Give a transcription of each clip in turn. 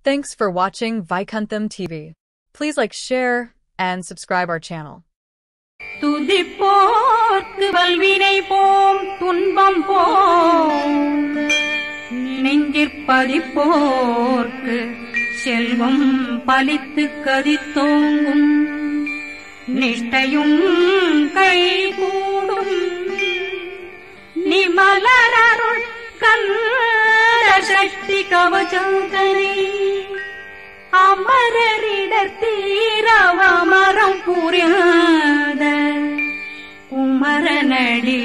Thanks for watching Vaikuntham TV. Please like, share, and subscribe our channel. துதிப்போர்க்கு வல்வினை போம் துன்பம் போம் நெஞ்சிற்பதிப்போர்க்கு செல்வம் பலித்து கதித்தோங்கும் நிஷ்டையும் கைகூடும் நிமலரருள் கந்த சக்தி கவசந்தனை அமரரிடர் தீரவமரம் புரியாத குமரனடி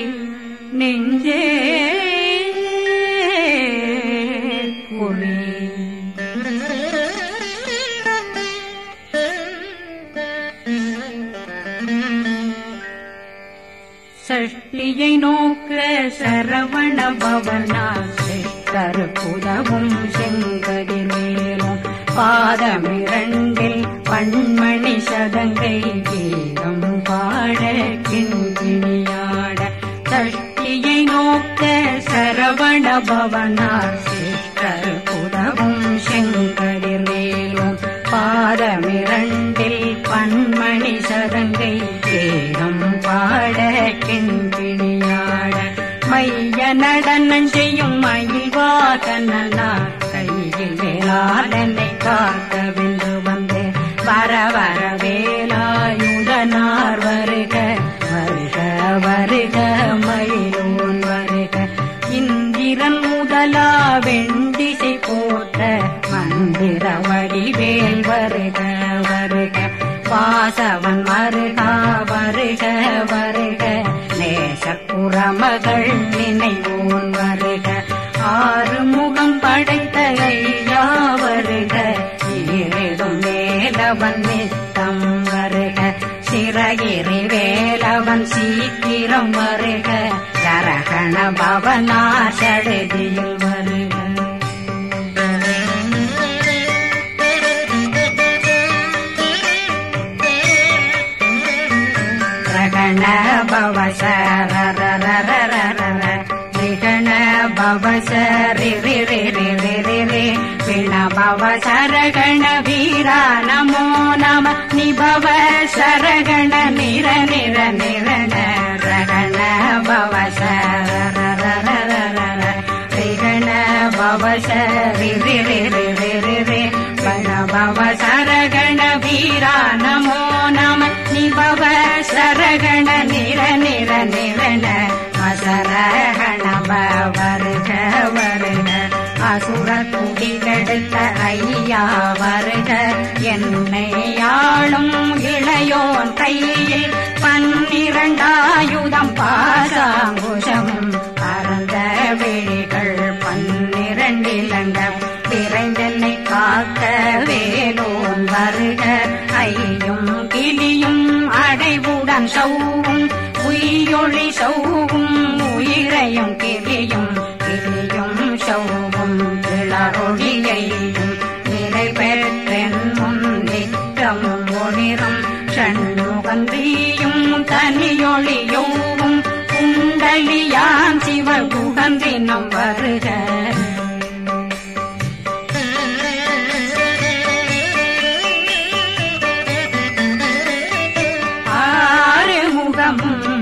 நெஞ்சே குமி சஷ்டியை நோக்க சரவண பவனா கருப்புதவும் செங்கதிர் மேலும் பாதமிரண்டில் பண்மணி சதங்கை கீதம் பாட கிண்கிணியாட சஷ்டியை நோக்க சரவண பவனார் கருப்புதவும் செங்கதிர் மேலும் பாதமிரண்டில் பண்மணி சதங்கை கீதம் பாட கிண்கிணியாட மைய நடனம் செய்யும் மயில்வாகனார் கையில் வேளாளனை காக்க வென்று வந்து வர வர வேலாயுதனார் வருக வருக வருக மயிலோன் வருக இந்திரன் முதலா வெண்டிசை போட்ட மந்திர வடிவேல் வருக வருக வாசவன் வருகா வருக வருக நேசக்குறமகள் நினைவோன் வருக ஆறு முகம் படைத்த ஐயா வருக ஈரிடும் வேலவன் நித்தம் வருக சிறகிரி வேலவன் சீக்கிரம் வருக சரகண பவனார் சடுதியில் வருக ரகண பவசரரரரரரர ரிகண பவசரி ரி பிண பவசரகண வீரா நமோ நம நிபவ சரகண நிர நிர நிரண ரகண பவசரரரரரர ரிகண பவசரி ரி பிண பவசரகண வீரா நமோ நம நிபவ சரகண நிர நிர நிரண அசரகண வருக வருக அசுர குடிகெடுத்த ஐயா வருக என்னை ஆளும் இளையோன் கையில் 12 பாசாங்குஷம் பரந்த விழிகள் 12 இலங்க விரைந்தென்னை காக்க வேலோன் வருக ஐயும் கிளியும் அடைவுடன் சௌவும் உயிரொளி சௌவும் உயிரையும் கிளியும் கிளியும் சௌவும் இளரொளியையும் நிலை பெற்றென்னும் நிற்றமும் ஒளிரும் ஷண்முகந்தியும் தனியொளியோவும் குண்டலியான் சிவகுகந்தினம் வருக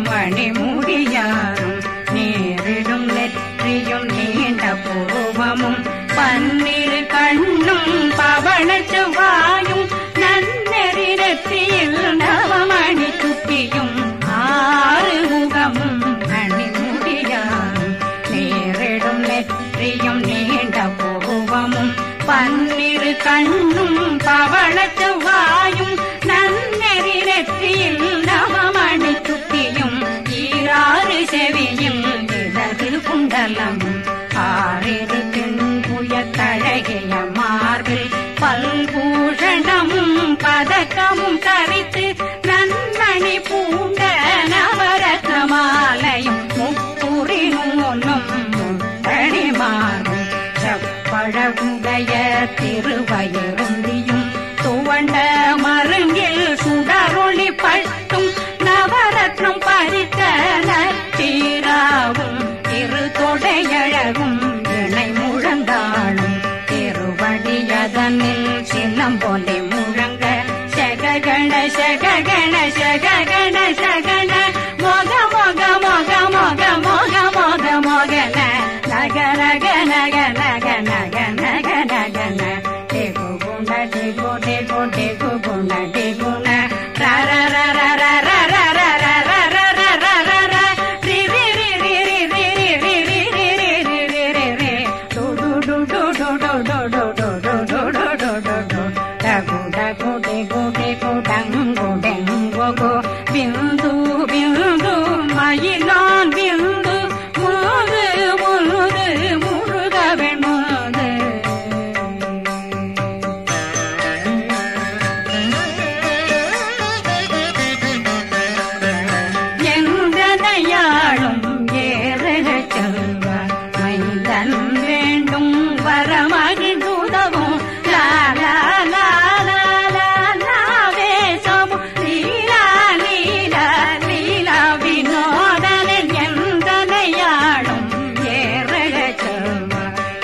மணிமுடியாரும் நேரிடும் நெற்றியும் நீண்ட பூவமும் 12 கண்ணும் பவள செவ்வாயும் நன்னெறி நெற்றியில் நவமணி சுட்டியும் 6 முகமும் மணிமுடியாரும் நேரிடும் நெற்றியும் நீண்ட பூவமும் 12 கண்ணும் பவள செவ்வாயும் நன்னெறி நெற்றியில் நவமணி சுட்டியும் 6 செவியும் இடது குண்டலம் 6 தென்புய தழகிய மார்பில் பல்பூஷணமும் பதக்கமும் தரித்து நன்மணி பூண்ட நவரத்ன மாலையும் முப்புரி நூலும் முத்தணிமாறும் செப்பழகுடைய திருவயருந்தியும் துவண்ட மருங்கில் சுடரொளி பட்டும் நவரத்னம் பறித்த நச்சீராவும் இரு தொடையழகும் இணை முழந்தாளும் திருவடியதன் தன்னில் சிலம்பொலி முழங்க சககண சககண சககண சகண மோக மோக மோக மோக மோக மோக மோகன நக நக நக நக நக நக நகன டேகு குண டேகு டேகு டேகு குண டேகுண ர ர ர ர ர ர ர ர ர ர ர ர ர ர ரி ரி ரி ரி ரி ரி ரி ரி ரி ரி ரி ரி ரி ரி டு டு டு டு டு டு டு டு டு டு டு டு டு டு டு டகு டகு டேகு டேகு டங்கு டெங்கு கு பிந்து பிந்து மயிலான் பிந்து முழுது முழுது முழுக வெண்முது எந்தனையாளும் ஏறக செல்வ மைந்தன் வேண்டும் வரமகிழ்ந்துதவும் லா லா லா லா லா லா வேசமும் லீலா லீலா லீலா வினோதனில் எந்தனையாளும் ஏறக செல்வ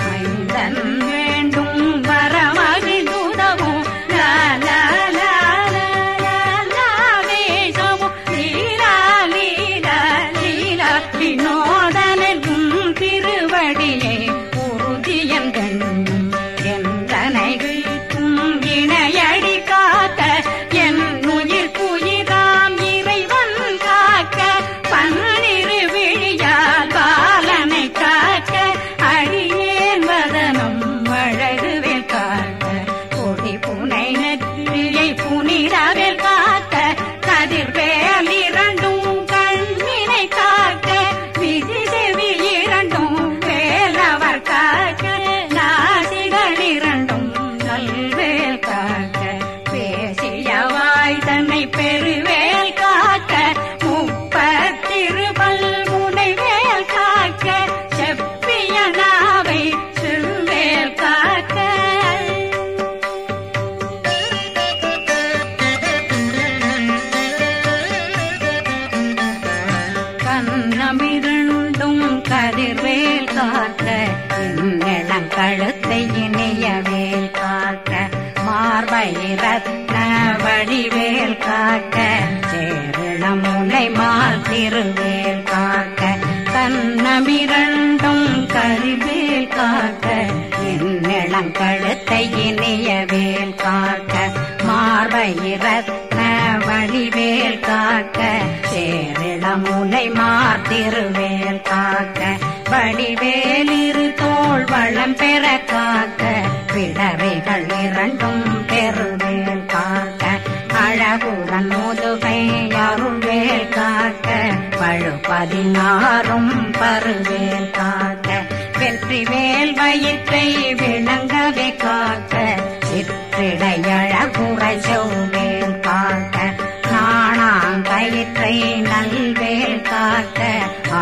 மைந்தன் வேண்டும் வரமகிழ்ந்துதவும் லா லா லா லா லா லா வேசமும் லீலா லீலா லீலா வினோதனில் உன் திருவடியை உறுதியன் கண்ணும் எந்தனைகளுக்கும் இணையடி காக்க என் உயிர் குயிராம் இறைவன் காக்க பன்னிரு விழியால் பாலனை காக்க அடியேன் வதனம் அழகுவேல் காக்க கொடி புனை நெற்றியை புனிதவேல் காக்க கதிர்வேல் இரண்டும் கண்ணினை காக்க விதி செவி இரண்டும் வேலவர் காக்க நாசிகள் இரண்டும் நல்வேல் காக்க பேசியவாய் தன்னை பெருவேல் காக்க முப்பத்திருபல் முனைவேல் காக்க செப்பிய நாவை செல்வேல் காக்க கண்ணமிரண்டும் கதிர்வேல் காக்க இளங்கழுத்தை இணையவேல் காக்க மார்பை ரத்ன வடிவேல் காக்க சேரணமுலை மால் திருவேல் காக்க கண்ணமிரண்டும் கதிர்வேல் காக்க இளங்கழுத்தை இணையவேல் காக்க மார்பை ரத்ன வடிவேல் காக்க சேரிளமுலை மார்த்திருவேல் காக்க வடிவேலிரு தோள் வளம் பெற காக்க பிடவைகள் இரண்டும் பெருவேல் காக்க அழகுடன் முதுகை அருள்வேல் காக்க பழு16 பருவேல் காக்க வெற்றிவேல் வயிற்றை விளங்கவே காக்க சிற்றிடையழகுரை செவ்வேல் காக்க நாணாங்கயிற்றை நல்வேல் காக்க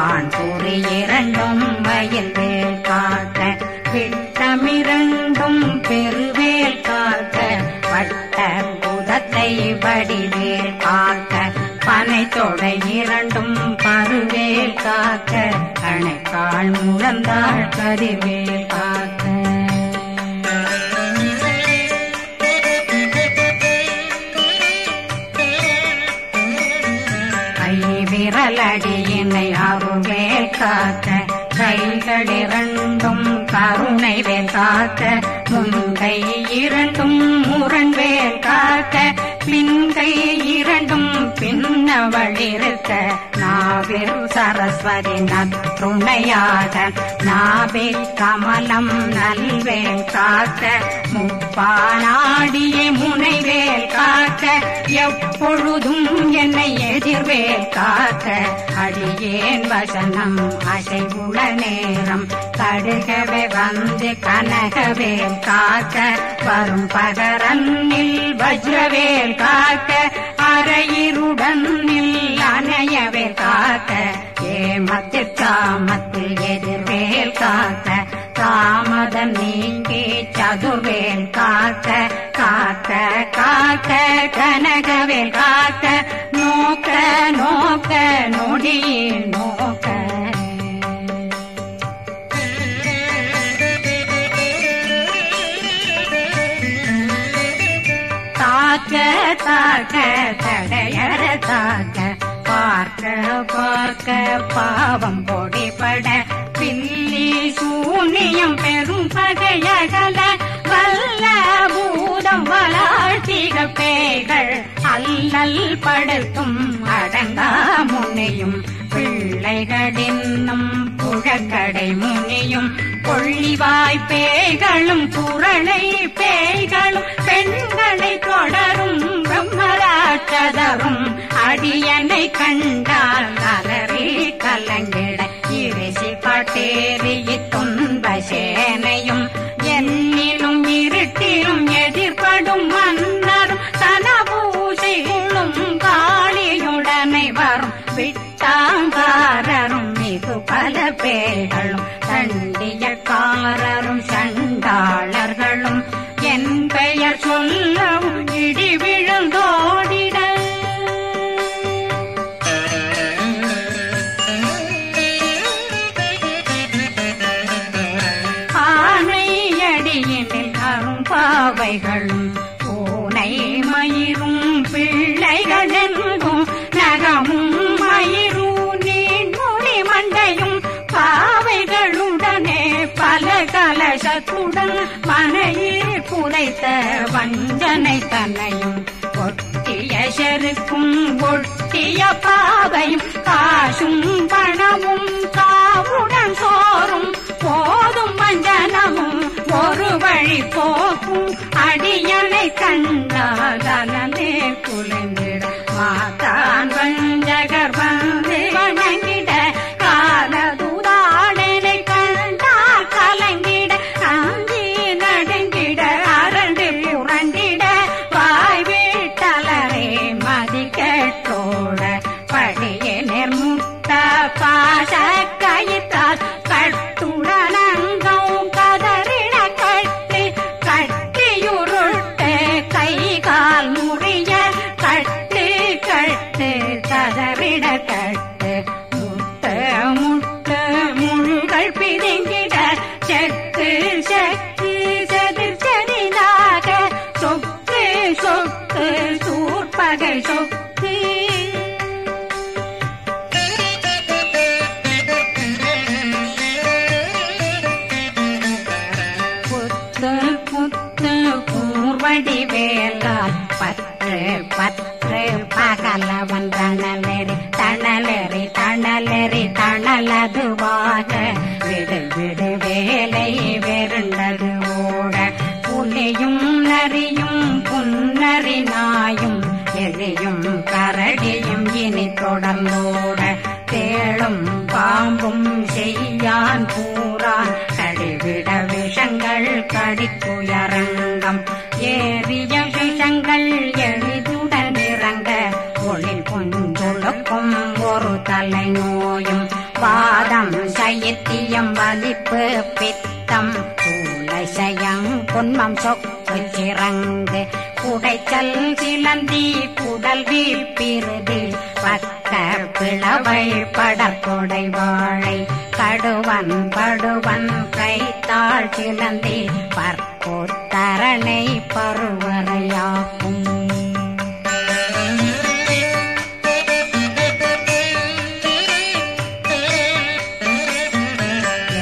ஆண் குறி இரண்டும் வயல்வேல் காக்க விட்டமிரண்டும் பெருவேல் காக்க வட்ட புதத்தை வடிவேல் காக்க பனை தொடை இரண்டும் பருவேல் காக்க அணைக்கால் முழந்தாள் கதிர்வேல் காக்க விரலடியினை அருள்வேல் காக்க கைகள் இரண்டும் கருணை வேல் காக்க முன்கை இரண்டும் முரண்வேல் காக்க பின்கை இரண்டும் பின்னவளிருக்க நாவில் சரஸ்வதி நற்றுணையாக நாபி கமலம் நல்வேல் காக்க முப்பானாடியே முனைவேல் காக்க எப்பொழுதும் என்னை எதிர்வேல் காக்க அடியேன் வசனம் அசைவுள நேரம் கடுகவே வந்து கனகவேல் காக்க வரும் பகரன்னில் வஜ்ரவேல் காக்க அரையிருடன் அணையவேல் காக்க ஏமத்தில் காமத்தில் எதிர்வேல் காக்க தாமதம் நீங்கி சதுர்வேல் காக்க காக்க காக்க கனகவேல் காக்க நோக்க நோக்க நொடியில் நோக்க தாக்க தாக்க தடையற தாக்க பார்க்க பார்க்க பாவம் பொடிபட பில்லி சூனியம் பெரும் பகையகல வல்ல பூதம் வளாழ்த்திக பேய்கள் அல்லல் படுத்தும் அடங்கா முனையும் பிள்ளைகளின்னும் புழக்கடை முனியும் கொள்ளிவாய் பேய்களும் குரளை பேய்களும் பெண்களை தொடரும் பிரம்மராட்சதரும் அடியனை கண்டால் அலறி கலங்கிட இரிசி பட்டேறிய துன்ப சேனையும் என்னிலும் இருட்டிலும் எதிர்படும் மன்னரும் தனபூசைகளும் காளியுடனை வரும் விட்டாங்காரரும் மிகு பல பேர்களும் தண்டியக்காரரும் சண்டாளர்களும் என் பெயர் சொல்லவும் இடி விழுந்தோடிட ஆனையடியினில் அரும்பாவைகளும் பூனை மயிரும் பிள்ளைகளெங்கும் நகமும் மயிரும் நீண்முடி மண்டையும் பாவைகளுடனே பல கலசத்துடன் மனையில் புதைத்த வஞ்சனை தன்னையும் ஒட்டிய செருக்கும் ஒட்டிய பாவையும் காசும் பணமும் காவுடன் சோறும் போதும் வஞ்சனமும் ஒரு வழி போக்கும் அடியனை கண்டால் அலமே குலைந்திட மாதான் வஞ்சகர் வந்து வணங்கிட காலதுதாடனை கண்டால் கலங்கிட அஞ்சி நடுங்கிட அரண்டு புரண்டிட வாய் வீட்டலரே மதி கேட்டோட படியே நிர்முட்ட பாச கயிற்றால் கட்டுடனங்கும் கதறிட கட்டி கட்டியுருட்டு கை கால் முறிய கட்டு கட்டு கதறிட கட்டு முட்ட முட்ட முழுகள் பிதுங்கிட செக்கு செக்கு செதிர் செதிலாக சொக்கு சொக்கு சூர்பகை சொக்கு புத்து புத்து கூர்வடி வேலால் பற்று பற்று பகலவன் தணலெறி தணலெறி தணலெறி தணலதுவாக விடு விடு வேலை வெருண்டது ஓட புலியும் நரியும் புன்னரி நாயும் எலியும் கரடியும் இனி தொடர்ந்தோட தேளும் பாம்பும் செய்யான் பூரான் கடிவிட விஷங்கள் கடிக்குயரங்கம் ஏறிய விஷங்கள் எளிதுடன் இறங்க ஒளில் புஞ்சுழுக்கும் ஒரு தலை நோயும் வாதம் சைத்தியம் வலிப்பு பித்தம் சூளைசயம் குன்மம் சொக்கு சிறங்கு குடைச்சல் சிலந்தி குடல் வீழ்பிருதி பக்க பிளவை படற்கொடை வாழை கடுவன் படுவன் கைத்தாள் சிலந்தி பற்போத்தரணை பருவரையாக்கும்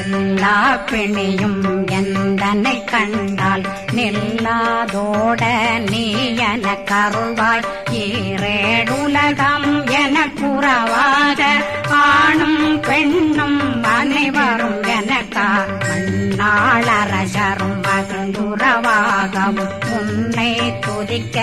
எல்லா பிணியும் எந்தனை கண்டால் நில்லாதோட நீ என கருவாய் ஈரேடுலகம் என குறவாக ஆணும் பெண்ணும் அனைவரும் எனக்கா மண்ணாளரசரும் மகிழ்ந்துறவாகவும் உன்னை துதிக்க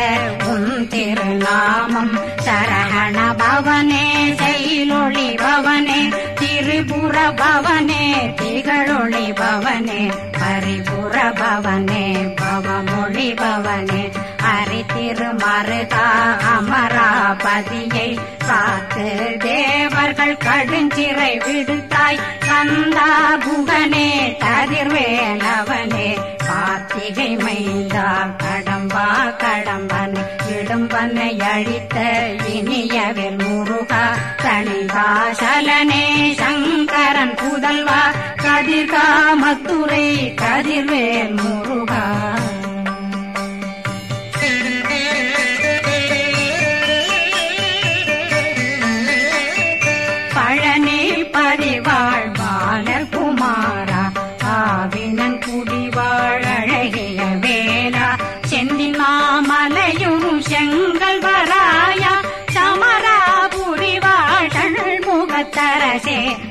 உன் திருநாமம் சரகண பவனே செயலொளி பவனே திரிபுர பவனே திகழொளி பவனே பரிபுர பவனே பவமொழி பவனே ஹரி திருமருகா அமராபதியை காத்து தேவர்கள் கடுஞ்சிறை விடுத்தாய் கந்தா புகனே கதிர்வேலவனே கார்த்திகை மைந்தா கடம்பா கடம்பன் இடும்பனை அழித்த இனியவில் முருகா தனிகாசலனே சங்கரன் புதல்வா கதிர்காமத்துரை கதிர்வேல் முருகா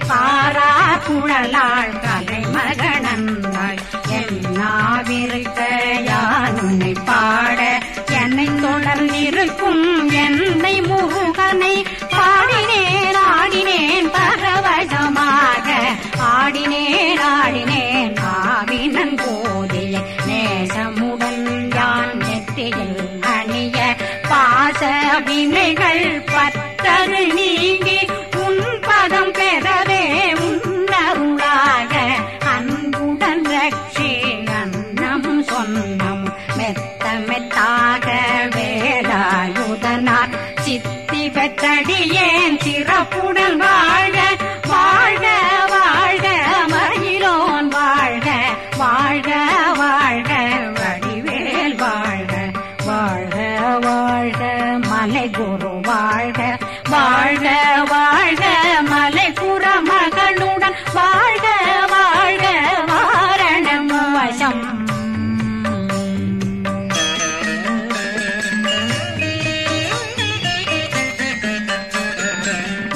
காரா குழலாள் கலை மகனன்னாள் என்னாவிருக்க யான் உன்னை பாட என்னை தொடர்ந்திருக்கும் என்னை முருகனை பாடினேன் ஆடினேன் பரவசமாக ஆடினேன் ஆவினன் போதிய நேசமுடன் யான் நெற்றியில் அணிய பாச வினைகள் பற்றரு நீங்கி உன் பதம் பெறவே உன்னருளாக அன்புடன் ரட்சி அன்னம் சொன்னம் மெத்த மெத்தாக வேலாயுதனார் சித்தி பெற்றடியேன் சிறப்புடன் வாழ்க வாழ்க வாழ்க மயிலோன் வாழ்க வாழ்க வாழ்க வடிவேல் வாழ்க வாழ்க வாழ்க மலை குரு வாழ்க வாழ்க வாழ்க மலை குற மகனுடன் வாழ்க வாழ்க வாரணம் வசம்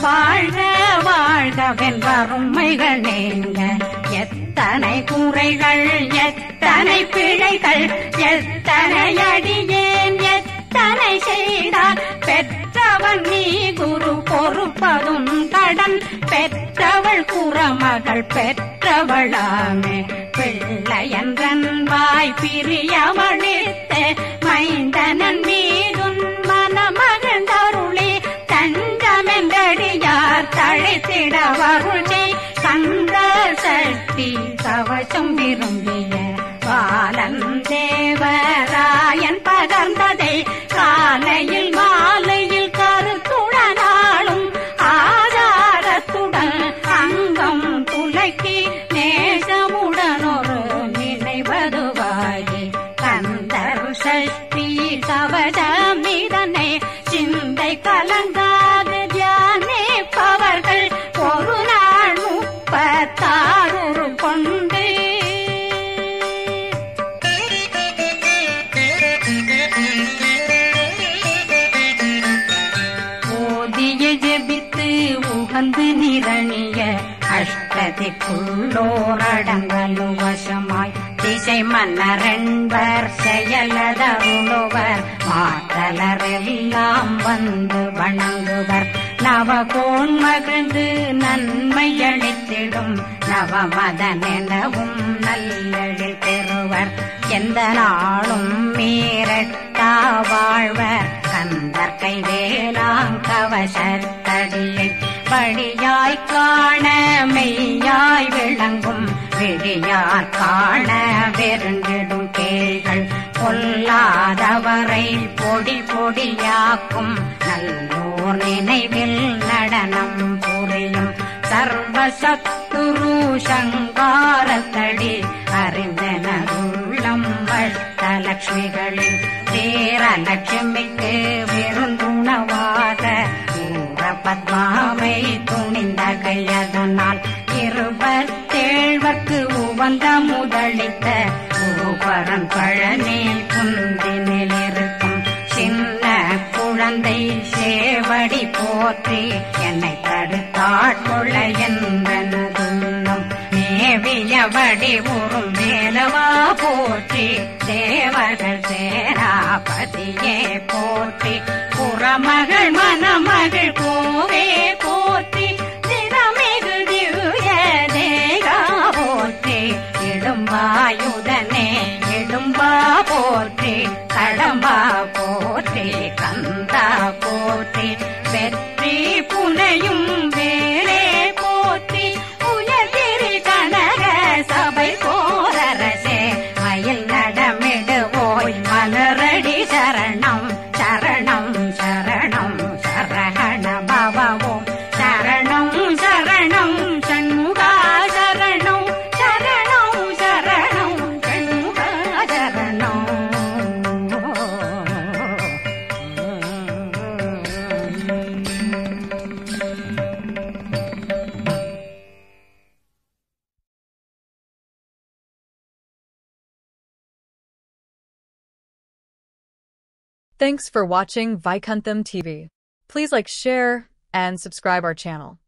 வாழ்க வாழ்கவென் வறுமைகள் நீங்க எத்தனை குறைகள் எத்தனை பிழைகள் எத்தனை அடியேன் எத்தனை செய்தால் பெற்றவன் நீ குரு பொறுப்பதும் கடன் பெற்றவள் குறமகள் பெற்றவளாமே பிள்ளையன்றன் வாய் பிரியவழித்த மைந்தனன் மீதுன் மனமகந்தருளி தஞ்சமென்றடியார் தழைத்திட வருளை கந்தர் சக்தி கவசம் விரும்பிய பாலன் தேவராயன் பகர்ந்ததை காலையில் மாலையில் கருத்துடனாலும் ஆதாரத்துடன் அங்கம் துலக்கி நேசமுடன் ஒரு நினைவதுவாகி கந்தர் சஷ்டி கவசம் இதனை சிந்தை கலங்காது தியானிப்பவர்கள் ஒரு நாள் 36 கொண்டு ஓதிய ஜெபித்து உகந்து நிரணிய அஷ்டதிக்குள்ளோரடங்கலு வசமாய் திசை மன்னரென்பர் செயலதருளுவர் மாற்றலரெல்லாம் வந்து வணங்குவர் நவகோன் மகிழ்ந்து நன்மையளித்திடும் நவமதனெனவும் நல்லெழில் பெறுவர் எந்த நாளும் மீறட்டா வாழ்வர் கந்தர் கைவேலாங் கவசத்தடியை படியாய் காண மெய்யாய் விளங்கும் விழியார் காண வெருண்டிடும் கேள்கள் பொல்லாதவரை பொடி பொடியாக்கும் நல்லோர் நினைவில் நடனம் புரியும் சர்வசத்துரு சங்காரத்தடி அறிந்தனருள்ளம் அஷ்டலட்சுமிகளில் வீரலட்சுமிக்கு விருந்துணவாக பத்மாவை துணிந்த கையதனால் 27 உவந்த முதலித்த குருபரன் பழனி குந்தினில் இருக்கும் சின்ன குழந்தை சேவடி போற்றி என்னை தடுத்தாட்கொள்ள என்பனதுள்ளம் மேவியபடி உறும் வேலவா போற்றி தேவர்கள் சேனாபதியே போற்றி புறமகள் மணமகள் கோவே போற்றி திறமிகு திவ்ய தேகா போற்றி இடும்பாயுதனே இடும்பா போற்றி கடம்பா போற்றி கந்தா போற்றி வெற்றி புனையும் வேலே போற்றி உயர்திரி கனக சபை போரரசே மயில் நடமிடுவோய் மலரடி சரணம் சரணம் சரணம் சரஹண பவவோம் சரணம் சரணம் சண்முகா சரணம் சரணம் சரணம் சண்முகா சரணம். Thanks for watching Vaikuntham TV. Please like, share, and subscribe our channel.